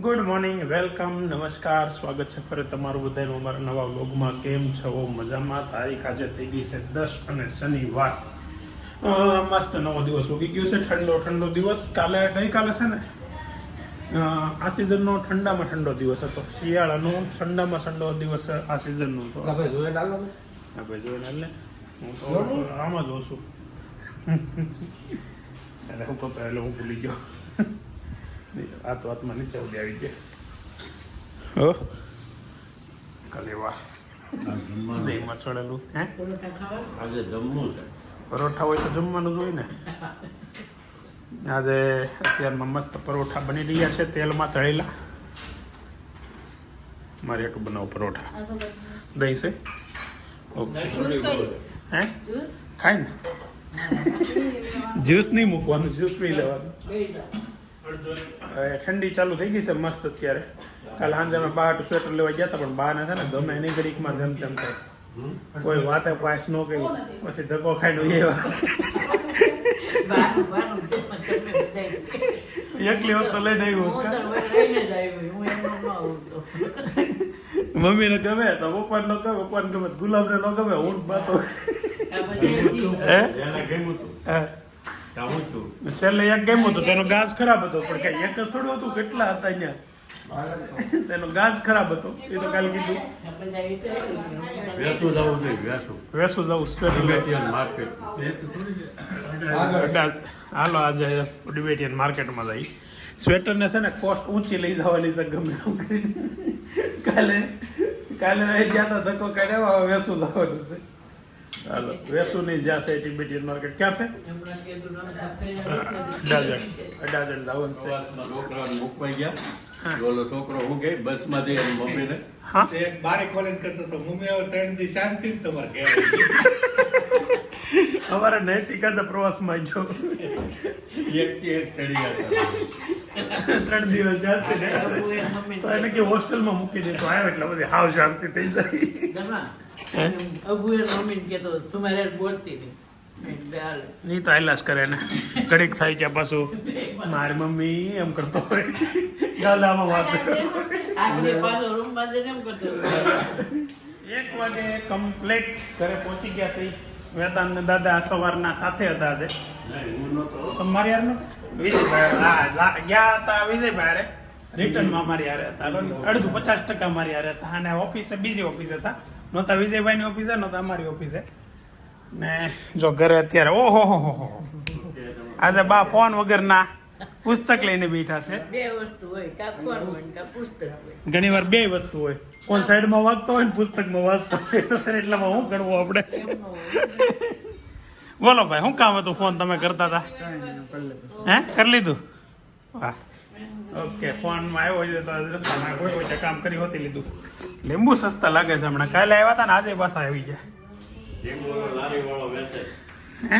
Good morning, welcome, નમસ્કાર, સ્વાગત છે ફરી તમારું બધાનું અમારા નવા વ્લોગમાં. કેમ છો? મજામાં? તારીખ આજે થઈ ગઈ છે 10 અને શનિવાર. મસ્ત નવો દિવસ ઉગી ગયો છે, ઠંડો દિવસ. ગઈકાલે છે ને આ સિઝનનો ઠંડામાં ઠંડો દિવસ હતો. શિયાળાનો ઠંડામાં ઠંડો દિવસ આ સિઝનનો હતો. આપણે જોઈ લે હું તો આમાં જોઉં છું. એટલે હું કહું એટલે હું ભૂલી ગયો. આ તો હાથમાં નીચે ઉડી આવી ગયા. હો કાલે વાહ દહીંમાં છોડેલું. હે આજે જમવું છે. પરોઠા હોય તો જમવાનું જ હોય ને. આજે અત્યારમાં મસ્ત પરોઠા બની રહ્યા છે, તેલમાં તળેલા. મારે એક બનાવો પરોઠા. દહીં છે? ઓકે. હે ખાય ને જ્યુસ નહીં મૂકવાનું, જ્યુસ પી લેવાનું. ઠંડી ચાલુ થઈ ગઈ છે મસ્ત અત્યારે. કાલે સાંજે અમે બહાર સ્વેટર લેવા ગયા હતા, પણ બહાર ને છે ને ગમે એની ઘડીકમાં જેમ તેમ થાય. કોઈ વાતે પાસ ન કરી, પછી ધક્કો ખાઈને એવા એકલી હોત તો લઈને આવ્યો હોત. મમ્મીને ગમે તો પપ્પાને ન ગમે, પપ્પાને ગમે ગુલાબને ન ગમે. હું બાતો છેલ્લે એક ગમ્યું હતું, તેનો ઘાસ ખરાબ હતો. પણ કઈ એક જ થોડું હતું, કેટલા હતા અહીંયા. તેનો ઘાસ ખરાબ હતો, એ તો કાલે કીધું વેસું જવું માર્કેટ. હાલો આજે ડિબેટિયન માર્કેટમાં જઈ. સ્વેટરને છે ને કોસ્ટ ઊંચી લઈ જવાની છે ગમે એમ કરીને. કાલે રહી ગયા હતા, ધક્કો કાઢ્યા, વેસું જવાનું છે. હાલો વેસુ નહીં જ્યાં છે ટિબેટિયન માર્કેટ. ક્યાં છે? અડાજણ જવાનું છે. છોકરાને મૂકવા ગયા, ઓલો છોકરો હું કે બસમાં જઈ મમ્મીને બારે કોલેજ કરતો તો મમ્મી હવે 3 દી શાંતિ જ તમારે ઘેર. અમારે નૈતિક આજે પ્રવાસમાં ગયો. એકથી એક ચડી ગયા 3 દિવસ શાંતિ ને તો એને કે હોસ્ટેલમાં મૂકી દે તો આવ્યો એટલે બધી હાવ શાંતિ થઈ જાય. નહીં તો આયલાસ કરે ને ઘડીક થાય છે પાછું મારી મમ્મી એમ કરતો હોય. ગાલામાં વાત 1 વાગે કમ્પ્લીટ ઘરે પહોંચી ગયા છે. વેદાંત ને દાદા સવારના સાથે હતા આજે. તમારી યાર વિજયભાઈ ગયા હતા. વિજયભાઈ રિટર્નમાં અમારી યાર હતા. અડધું 50% અમારી યાર હતા. અને ઓફિસે બીજી ઓફિસ હતા. નહોતા વિજયભાઈની ઓફિસે, નહોતા અમારી ઓફિસે. ને જો ઘરે અત્યારે ઓહો આજે બા ફોન વગરના પુસ્તક લઈને બેઠા છે. ઘણી વાર 2 વસ્તુ હોય. ફોન સાઈડમાં વાંચતો હોય ને પુસ્તકમાં વાંચતો હોય. એટલામાં શું કરવું આપણે? બોલો ભાઈ, શું કામ હતું? ફોન તમે કરતા હતા? હે કરી લીધું? વાહ ઓકે. ફોનમાં આવ્યો હોય તો રસ્તામાં કોઈ કામ કરી હોતી લીધું. લીંબુ સસ્તા લાગે છે હમણાં. કાલે આવ્યા હતા ને આજે પાછા આવી ગયા. લારી વાળો વેચે હે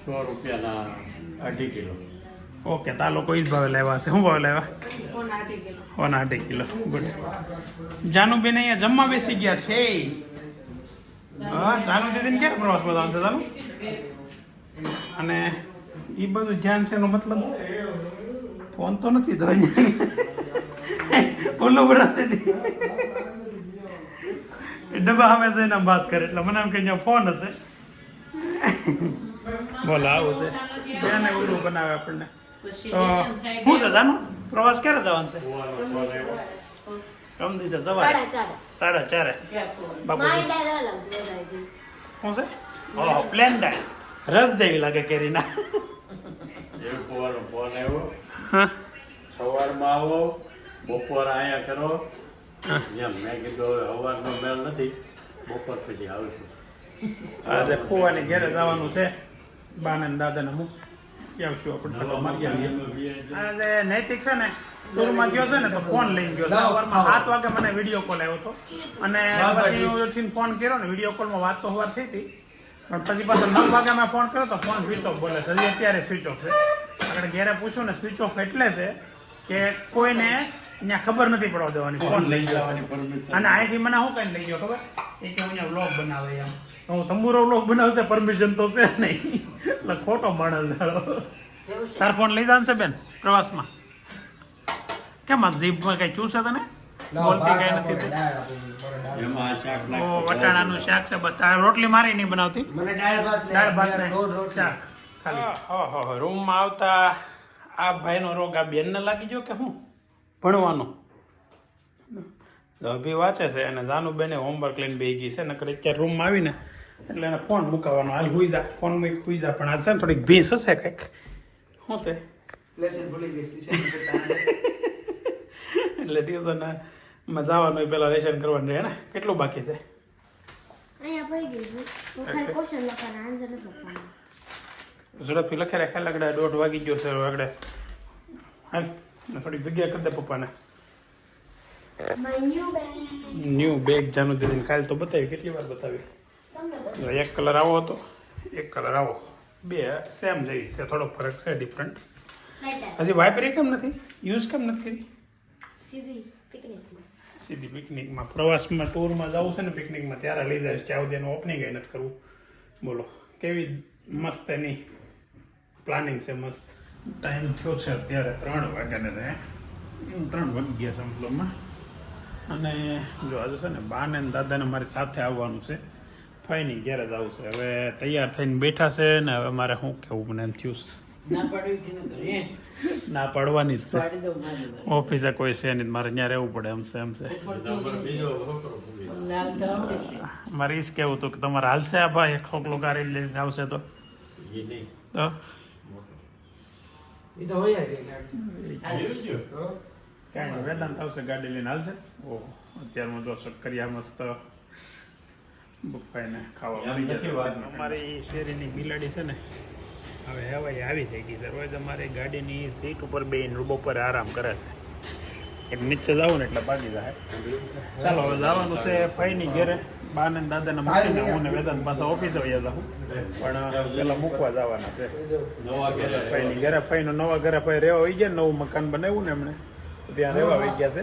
100 રૂપિયાના 2.5 કિલો. ઓકે, તો આ લોકો એ જ ભાવે લાવ્યા છે. શું ભાવે લાવ્યા? 2.5 કિલો. ગુડ. જાનુબેન અહીંયા જમવા બેસી ગયા છે. હા, જાનુ દીદીને ક્યારે પ્રવાસમાં જવાનું છે જાનુ? અને એ બધું ધ્યાન છે એનો મતલબ ફોન તો નથી તો ઓલો બનાવતી હતી ડબ્બા સામે જઈને વાત કરે એટલે મને એમ કે અહીંયા ફોન હશે. બોલો આવું છે એને ઓલું બનાવે આપણને. તો શું છે જાનું? પ્રવાસ ક્યારે જવાનું છે? કમ દિવસે સવારે 4:30. બાપુ શું છે? ઓહો, પ્લેન ડાય રસ જેવી લાગે કેરીના. ફોન આવ્યો, હા સવારમાં આવો, બપોર અહીંયા કરો. એમ મેં કીધું સવારનો મેળ નથી, બપોર પછી આવશું. આજે ફુવાની ઘેરે જવાનું છે. બાને ને દાદાને મૂકી આવશું આપણે. આજે નૈતિક છે ને ટૂરમાં ગયો છે ને તો ફોન લઈને ગયો. સવારમાં 7 વાગે મને વિડીયો કોલ આવ્યો હતો અને પછી હું ઉઠીને ફોન કર્યો ને. વિડીયો કોલમાં વાત તો સવાર થઈ હતી, પણ પછી પાછો 9 વાગે મેં ફોન કર્યો તો ફોન સ્વિચ ઓફ બોલે છે. હજી અત્યારે સ્વિચ ઓફ છે. આગળ ઘેરે પૂછ્યું ને સ્વિચ ઓફ એટલે છે કે કોઈને ત્યાં ખબર નથી પડવા દેવાની ફોન લઈ જવાની પરમિશન. અને અહીંથી મને શું કઈ લઈ ગયો ખબર? એ કે અહીંયા વ્લોગ બનાવે એમ. હું તંબુરો વ્લોગ બનાવશે, પરમિશન તો છે નહીં. એટલે ખોટો માણસ. તાર ફોન લઈ જવાનું છે બેન પ્રવાસમાં? કેમ આ જીભમાં કઈ ચૂસે તને બોલતી કઈ નથી તું? એમાં આ શાક ઓ નાખો. વટાણાનું શાક છે બસ. તારે રોટલી મારી નહીં બનાવતી? મને દાળ ભાત ને ભાત શાક ખાલી. રૂમમાં આવતા આ ભાઈનો રોગ આ બેનને લાગી ગયો કે હું ભણવાનો અભી વાંચે છે અને જાનુ બેને હોમવર્ક લઈને બેસી ગઈ છે નકર અત્યારે રૂમમાં આવીને એટલે એને ફોન મુકાવવાનો હાલ હુઈ જા ફોન મૂકી હુઈ જા પણ આ છે ને થોડીક ભીંસ હશે કંઈક શું છે લેસન ભૂલી ગઈ એટલે ટ્યુશનમાં જવાનું હોય પહેલાં લેશન કરવાનું રહે ને કેટલું બાકી છે અહીંયા પડી ગયું છે. હું ખાલી ક્વેશ્ચન લખવાના આન્સર નથી લખવાના. ઝડપથી લખે રાખે લગડે 1:30 વાગી ગયો છે આગળ હાલ ને થોડીક જગ્યા કરી દે પપ્પાને My new bag. New bag જાનુ દીદીને કાલ તો બતાવી કેટલી વાર બતાવી તમને એક કલર આવો હતો એક કલર આવો બે સેમ જેવી છે થોડો ફરક છે ડિફરન્ટ later. હજી વાઇપરી કેમ નથી યુઝ કેમ નથી કરી સીધી પિકનિકમાં. સીધી પિકનિકમાં પ્રવાસમાં ટૂરમાં જવું છે ને પિકનિકમાં ત્યારે લઈ જાય છે ત્યાં સુધી એનું ઓપનિંગ નથી કરવું બોલો કેવી મસ્ત એની પ્લાનિંગ છે મસ્ત ટાઈમ થયો છે અત્યારે 3 વાગ્યાને 3 વાગી ગયા સંપલોમાં અને જો આજે છે ને બાને ને દાદાને મારી સાથે આવવાનું છે ફાઈની ઘેર જ આવશે હવે તૈયાર થઈને બેઠા છે ને હવે મારે શું કહેવું મને એમ થયું ના પાડવી થી ન કરીએ ના પાડવાની જ છે પાડી દઉં મારી ઓફિસે કોઈ છે નહીં મારે ત્યાં રહેવું પડે એમ છે બીજો છોકરો ભૂલી ગયો. નામ તો આવડે છે મારે એ જ કહેવું હતું કે તમારે હાલશે આ ભાઈ ખોખલું ગાડી લઈને આવશે તો એ નહીં. તો એ તો હોય જ ગાડી. આવી ગયો? કાંઈ નહીં વેદાંત આવશે ગાડી લઈને હાલશે ઓહ અત્યારમાં જો શક્કરિયા મસ્ત બુકભાઈને ખાવા એમ મળી નથી જશે. વાત. અમારી શેરીની બિલાડી છે ને હવે હવાઈ આવી થઈ ગઈ છે રોજ અમારી ગાડીની સીટ ઉપર બેન બપોરે આરામ કરે છે એક નીચે જાવ ને એટલે ભાગી જાય ચાલો હવે જવાનું છે ફઈની ઘેરે બાને ને દાદાને મૂકીને હું ને વેદાંત પાછા ઓફિસે વયા જાઉં પણ પેલા મૂકવા જવાના છે નવા ઘરે ફઈની ઘરે ફઈનો નવા ઘરે ફઈ રહેવા વહી ગયા નવું મકાન બનાવ્યું ને એમણે તો ત્યાં રહેવા વહી ગયા છે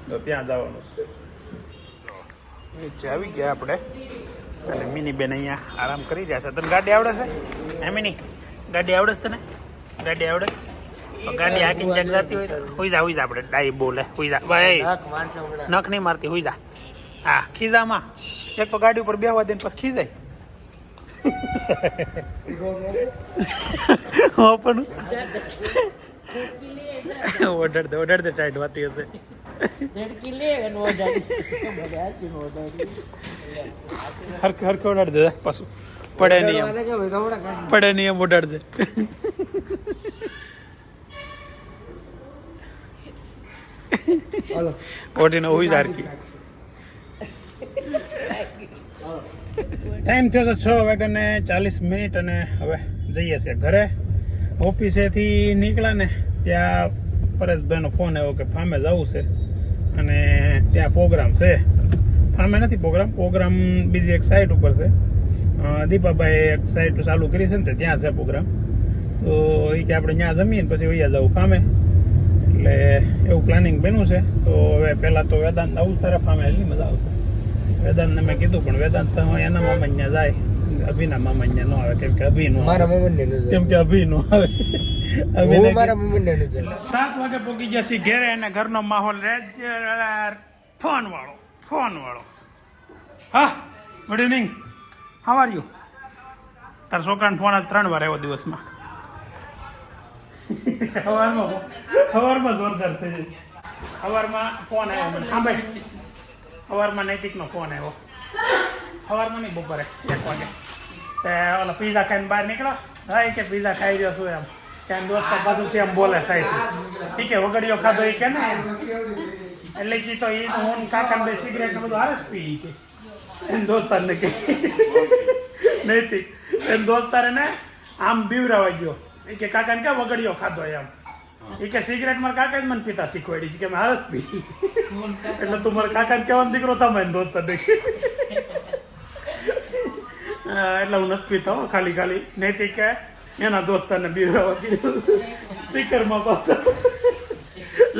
તો ત્યાં જવાનું છે નીચે આવી ગયા આપણે અને મિની બેન અહીંયા આરામ કરી રહ્યા છે તને ગાડી આવડે છે હે મિની ગાડી આવડે છે તને ગાડી આવડે છે તો ગાડી હાકીને ક્યાંક જતી હોય તો હુઈ જા આપણે ડાઈ બોલે હુઈ જા ભાઈ નખ નહીં મારતી હુઈ જા હા ખીજામાં એક તો ગાડી ઉપર બેહવા દે ને પછી ખીજાય પણ ઓઢાડ દે ટાઈટ વાતી હશે ધડકી લે અને ઓઢાડી મને આખી ઓઢાડી હરખે ઓઢાડ દે પાછું પડે નહીં એમ પડે નહીં એમ ઓઢાડજે હાલો ઓઢીને હોઈ જા હરખી ટાઈમ થયો છે 6:40 અને હવે જઈએ છીએ ઘરે ઓફિસેથી નીકળ્યા ને ત્યાં પરેશભાઈનો ફોન આવ્યો કે ફાર્મે જવું છે અને ત્યાં પ્રોગ્રામ છે ફાર્મે નથી પ્રોગ્રામ બીજી એક સાઇટ ઉપર છે દીપાભાઈ એક સાઇટ ચાલુ કરી છે ને તે ત્યાં છે પ્રોગ્રામ તો એ કે આપણે ત્યાં જમીએ ને પછી વૈયા જવું ફાર્મે એટલે એવું પ્લાનિંગ બન્યું છે તો હવે પહેલાં તો વેદાંત આવું જ તારે ફાર્મે એટલી મજા આવશે વેદાંતને મેં કીધું પણ વેદાંત તો એના મામા ત્યાં જાય અભિના મામા ત્યાં ન આવે કેમ કે અભિ નો મારા મમ્મી ને કેમ કે અભિ નો આવે હું મારા મમ્મી ને 7 વાગે પહોંચી ગયા છીએ ઘેરે અને ઘરનો માહોલ રેગ્યુલર ફોન વાળો હા good evening how are you તારા છોકરાને ફોન આજ 3 વાર આવ્યો દિવસમાં સવારમાં જોરદાર થઈ જાય સવારમાં ફોન આવ્યો મને હા ભાઈ સવારમાં નૈતિકનો ફોન આવ્યો સવારમાં નહીં બપોરે 1 વાગે તે ઓલા પીઝા ખાઈને બહાર નીકળો હા કે પીઝા ખાઈ રહ્યો છું એમ ત્યાં દોસ્ત પાછું એમ બોલે સાહેબ એ કે વગડિયો ખાધો એ કે ને એટલે કે તો એ હું કાકા બે સિગરેટ ને બધું હારે જ પી કે એમ દોસ્તારને કે નૈતિક એમ દોસ્તારે ને આમ બીવરાવા ગયો એ કે કાકાને ક્યાં વગડિયો ખાધો એમ એ કે સિગરેટ મારા કાકા જ મને પીતા શીખવાડી છે કે મેં હારસ પી એટલે તું મારા કાકાને કહેવાનો દીકરો તમે દોસ્તાર દેખી એટલે હું નથી પીતો ખાલી નૈતિક એના દોસ્તારને બીવરાવા કીધું સ્પીકરમાં પાછો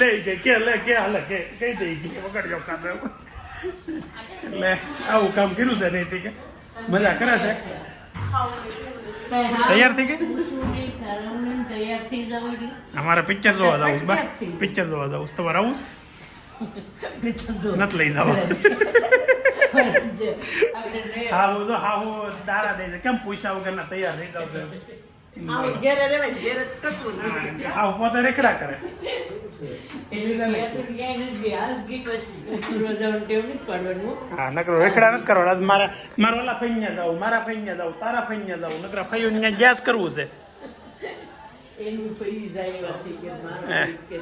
લે કે હાલે કે કહી દઈ કે વગડિયો ખાધો એટલે આવું કામ કર્યું છે નૈતિક મજા કરે છે તૈયાર થઈ ગઈ તૈયાર ક્યારથી જવું રહ્યું? અમારે પિક્ચર જોવા જવું છે બા ક્યારથી? પિક્ચર જોવા જવું છે. તમારે આવું છે? પિક્ચર જો. નથી લઈ જવા જે આપણે રે- હા હું તો હા હું તારા દે છે કેમ પૂછ્યા વગરના તૈયાર થઈ જાવ છે આવું ઘેરે રહેવાય, ઘેરે જ ટકવું નથી. હા હું પોતે રેખડા કરે એટલે ક્યાંથી ક્યાંય નથી. આ જ ગીત પછી. ઉતરવા જવાનું ટેવ નથી પાડવાનું. હા નકરો રેખડા નથી કરવાના આજ મારા ઓલા ફૈયા જાવ મારા ફૈયા જાવ તારા ફૈયા જાવ નકરા ફૈયું ને ગેસ કરવું છે એનું પૈ જાય એવા થઈ ગયા. મારા હે. ગીત કે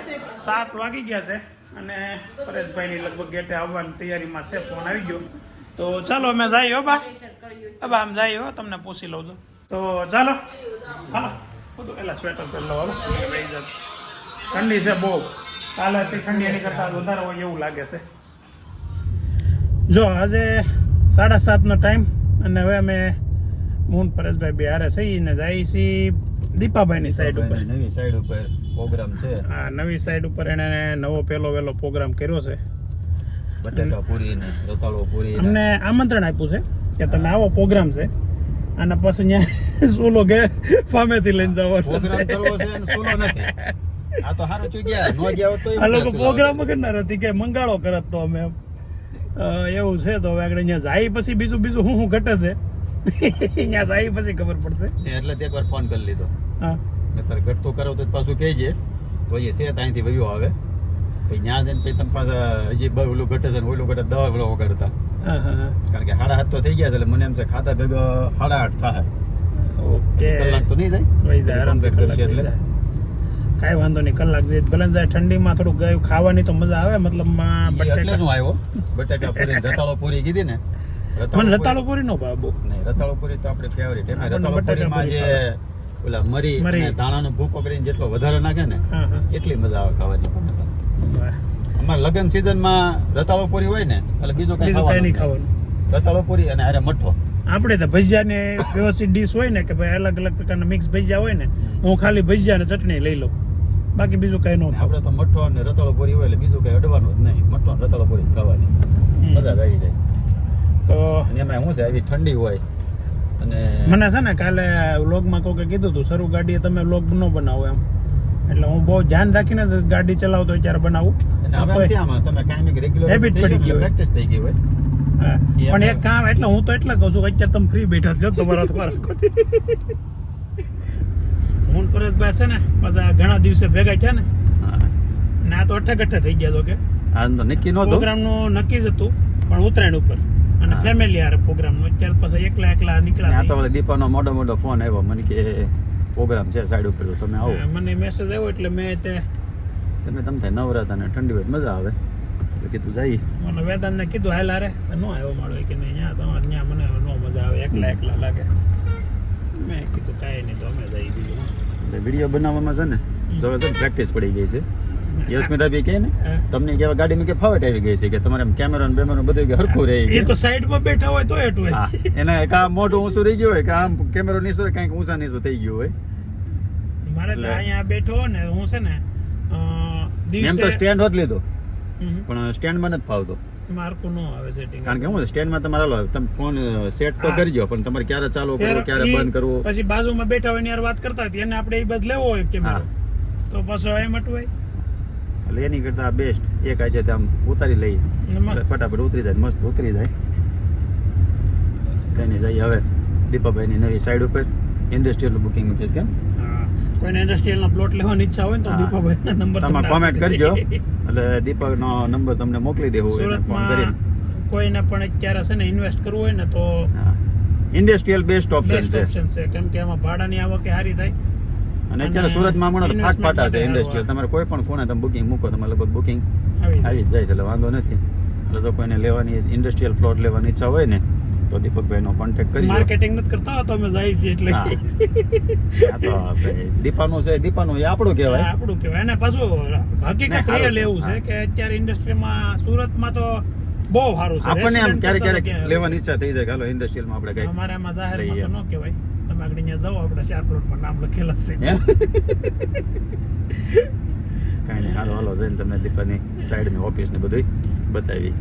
છે. 7 વાગી ગયા છે અને પરેશભાઈની લગભગ ગેટે આવવાની તૈયારીમાં છે ફોન આવી ગયો તો ચાલો અમે જઈએ હો બા બા આમ જઈએ હો તમને પૂછી લઉં છું તો ચાલો હાલો બધું પેલા સ્વેટર પહેરી લો હાલો રહી જાત ઠંડી છે બહુ કાલે ઠંડી એની કરતાં વધારે હોય એવું લાગે છે જો આજે 7:30નો ટાઈમ અને હવે અમે હું પરેશભાઈ બિહારે છીએ ને જઈએ છીએ દીપાભાઈની સાઈડ ઉપર નવી સાઈડ ઉપર પ્રોગ્રામ છે. આ નવી સાઈડ ઉપર એને નવો પહેલો વહેલો પ્રોગ્રામ કર્યો છે બટાકા પૂરી ને રતાળો પૂરી ને અમને આમંત્રણ આપ્યું છે કે તમે આવો પ્રોગ્રામ છે અને પછી ત્યાં સોલો ગે ફામેથી લઈને જવાનો પ્રોગ્રામ છે કરવો છે અને સોલો નથી. આ તો હારું ચૂ ગયા નો ગયા હોત તો આ લોકો પ્રોગ્રામ કરનાર હતી કે મંગાળો કરત તો અમે એમ. એવું છે તો હવે આગળ અહીંયા જાય પછી બીજું શું ઘટે છે અહીંયા જાય પછી ખબર પડશે એટલે તે એકવાર ફોન કરી લીધો. હા મેં તારે ઘટતું કરો તો પાછું કહેજે તો એ છે ત્યાંથી વયો આવે પછી ત્યાં જઈને પછી તમે પાછા હજી ઓલું ઘટે છે ને ઓલું ઘટે દવા ઓલો વગાડતા હા હા કારણ કે 7:30 તો થઈ ગયા છે એટલે મને એમ છે ખાતા ભેગા 8:30 થાય. ઓકે કલાક તો નહીં વહી જાય જાય આરામથી complete કલાક કરશે વહી એટલે જાય. કાંઈ વાંધો નહીં કલાક જે ભલે જાય ઠંડીમાં થોડું ગયું ખાવાની તો મજા આવે મતલબમાં એટલે બટેકા શું આવ્યો બટાકા પૂરી રતાળો પૂરી કીધી ને મને રતાળો પૂરી નો ભાવ બહુ નહીં રતાળો પૂરી તો આપણે ફેવરિટ એમાં આપણને રતાળો બટાકા પૂરીમાં પૂરી જે ઓલા મરી મરી. અને ધાણાનો ભૂકો કરીને જેટલો વધારે નાખે ને હા હા એટલી મજા આવે ખાવાની પણ વાહ. અમારે લગ્ન સિઝનમાં રતાળો પૂરી હોય ને એટલે બીજું કઈ બીજું કાંઈ નહીં ખાવાનું ખાવાનું રતાળો પૂરી અને હારે મઠો આપણે તો ભજીયાને વ્યવસ્થિત ડીશ હોય ને કે ભાઈ અલગ અલગ પ્રકારના મિક્સ ભજીયા હોય ને હું ખાલી ભજીયા અને ચટણી લઈ લઉં બાકી બીજું કઈ ન ખાવ આપણે તો મઠો અને રતાળો પૂરી હોય એટલે બીજું કઈ અડવાનું જ નહીં મઠો અને રતાળો પૂરી જ ખાવાની મજા જ આવી જાય તો અને એમાં શું છે આવી ઠંડી હોય અને મને છે ને કાલે વ્લોગમાં કોકે કીધું હતું શરૂ ગાડીએ તમે વ્લોગ ન બનાવો એમ એટલે હું બહુ ધ્યાન રાખીને જ ગાડી ચલાવતો હોય ત્યારે બનાવું અને હવે આમ ત્યાં તમે કાયમી રેગ્યુલર Habit પડી ગઈ હોય. પ્રેક્ટિસ થઈ ગઈ હોય હા. પણ એક કામ એટલે હું તો એટલે કહું છું કે અત્યારે તમે ફ્રી બેઠા છો તમારા દ્વારા હું ને પરેશભાઈ છે ને પાછા ઘણા દિવસે ભેગા થયા ને ને આ તો અઠ્ઠે થઈ ગયા તો કે આ તો નક્કી નહોતું પ્રોગ્રામનું નક્કી જ હતું પણ ઉત્તરાયણ ઉપર અને હા. ફેમિલી હારે પ્રોગ્રામનું અત્યારે પાછા એકલા આ નીકળ્યા તો ઓલા દીપાનો મોટો ફોન આવ્યો મને કે પ્રોગ્રામ છે સાઈડ ઉપર તો તમે આવો છે. મને મેસેજ આવ્યો એટલે મેં તે તમે થાય નવરાતા ને ઠંડી હોય તો મજા આવે એટલે કીધું જઈ મને વેદાંતને કીધું હાલ હારે ન આવ્યો માળો કે નહીં ત્યાં તમારે ત્યાં મને ન મજા આવે એકલા લાગે મેં કીધું કાંઈ નહીં તો અમે જઈ બીજું એટલે વિડીયો બનાવવામાં છે ને જો છે પ્રેક્ટિસ પડી ગઈ છે યશમિતા બી કહે ને હા. તમને કેવા ગાડીમાં કે ફાવટ આવી ગઈ છે કે તમારે આમ કેમેરા ને બેમેરા બધું કે હરખું રહી એ ગયું તો સાઈડમાં બેઠા હોય તો એટલું હા એને કાં મોઢું ઊંચું રહી ગયું હોય કે આમ કેમેરો નીચો હોય કાંઈક ઊંચા નીચું થઈ ગયું હોય મારે તો એટલે- અહીંયા બેઠો હો ને હું છે ને એમ તો સ્ટેન્ડ હોત લીધો હમ. પણ સ્ટેન્ડમાં નથી ફાવતો મારકું ન આવે સેટિંગ કારણ કે હું સ્ટેન્ડમાં તમારે હાલો તમે ફોન સેટ તો હા. કરજો પણ તમારે ક્યારે ચાલુ કરવું ક્યારે બંધ કરવું પછી બાજુમાં બેઠા હોય ને યાર વાત કરતા હોય એને આપણે એ બાજુ લેવો હોય કેમેરો હા. તો પાછો એમ અટવાય એટલે એની કરતા બેસ્ટ એક આજે આમ ઉતારી લઈએ અને મસ્ત. એટલે ફટાફટ ઉતરી જાય મસ્ત ઉતરી જાય કઈ નહીં જઈએ હવે દીપાભાઈની નવી સાઈડ ઉપર ઇન્ડસ્ટ્રીયલ બુકિંગ મૂકીશ કેમ હા. કોઈને ઇન્ડસ્ટ્રીયલનો પ્લોટ લેવાની ઈચ્છા હોય ને તો હા. દીપાભાઈના નંબર તમે કોમેન્ટ કરજો એટલે દીપકનો નંબર તમને મોકલી દેવું એને ફોન સુરતમાં કરીને કોઈને પણ અત્યારે છે ને ઇન્વેસ્ટ કરવું હોય ને તો ઇન્ડસ્ટ્રીયલ બેસ્ટ ઓપ્શન બેસ્ટ છે ઓપ્શન છે કેમ કે એમાં ભાડાની આવકે સારી થાય અને અત્યારે અને સુરતમાં હમણાં તો investment ફાટા છે માટે ઇન્ડસ્ટ્રીયલ તમારે કોઈ પણ ખૂણે તમે બુકિંગ મૂકો તમારે લગભગ બુકિંગ આવી આવી જ જાય છે એટલે વાંધો નથી એટલે તો કોઈને લેવાની ઇન્ડસ્ટ્રીયલ પ્લોટ લેવાની ઈચ્છા હોય ને તો દીપકભાઈનો કોન્ટેક્ટ કરી માર્કેટિંગ નથી કરતા હો તો અમે જાય છે એટલે હા. આ તો આપણે દીપાનું છે દીપાનું એ આપણું આ કહેવાય આપણું કહેવાય અને પાછું હકીકત સારું રિયલ છે. એવું છે હા. કે અત્યારે ઇન્ડસ્ટ્રીમાં સુરતમાં તો બહુ સારું છે આપણને આમ Resident ક્યારેક કરતા તો ક્યારેક ક્યાં લેવાની ઈચ્છા થઈ જાય કે હાલો ઇન્ડસ્ટ્રીયલમાં આપણે કઈ અમારે આમાં જાહેરમાં લઈએ. તો ન કહેવાય તમે આગળ અહીંયા જાઓ આપણે 4 પ્લોટમાં નામ લખેલા છે હે? કાંઈ નહીં હાલો હાલો જઈને તમને દીપાની સાઈડ ને ઓફિસ ને બધું બતાવી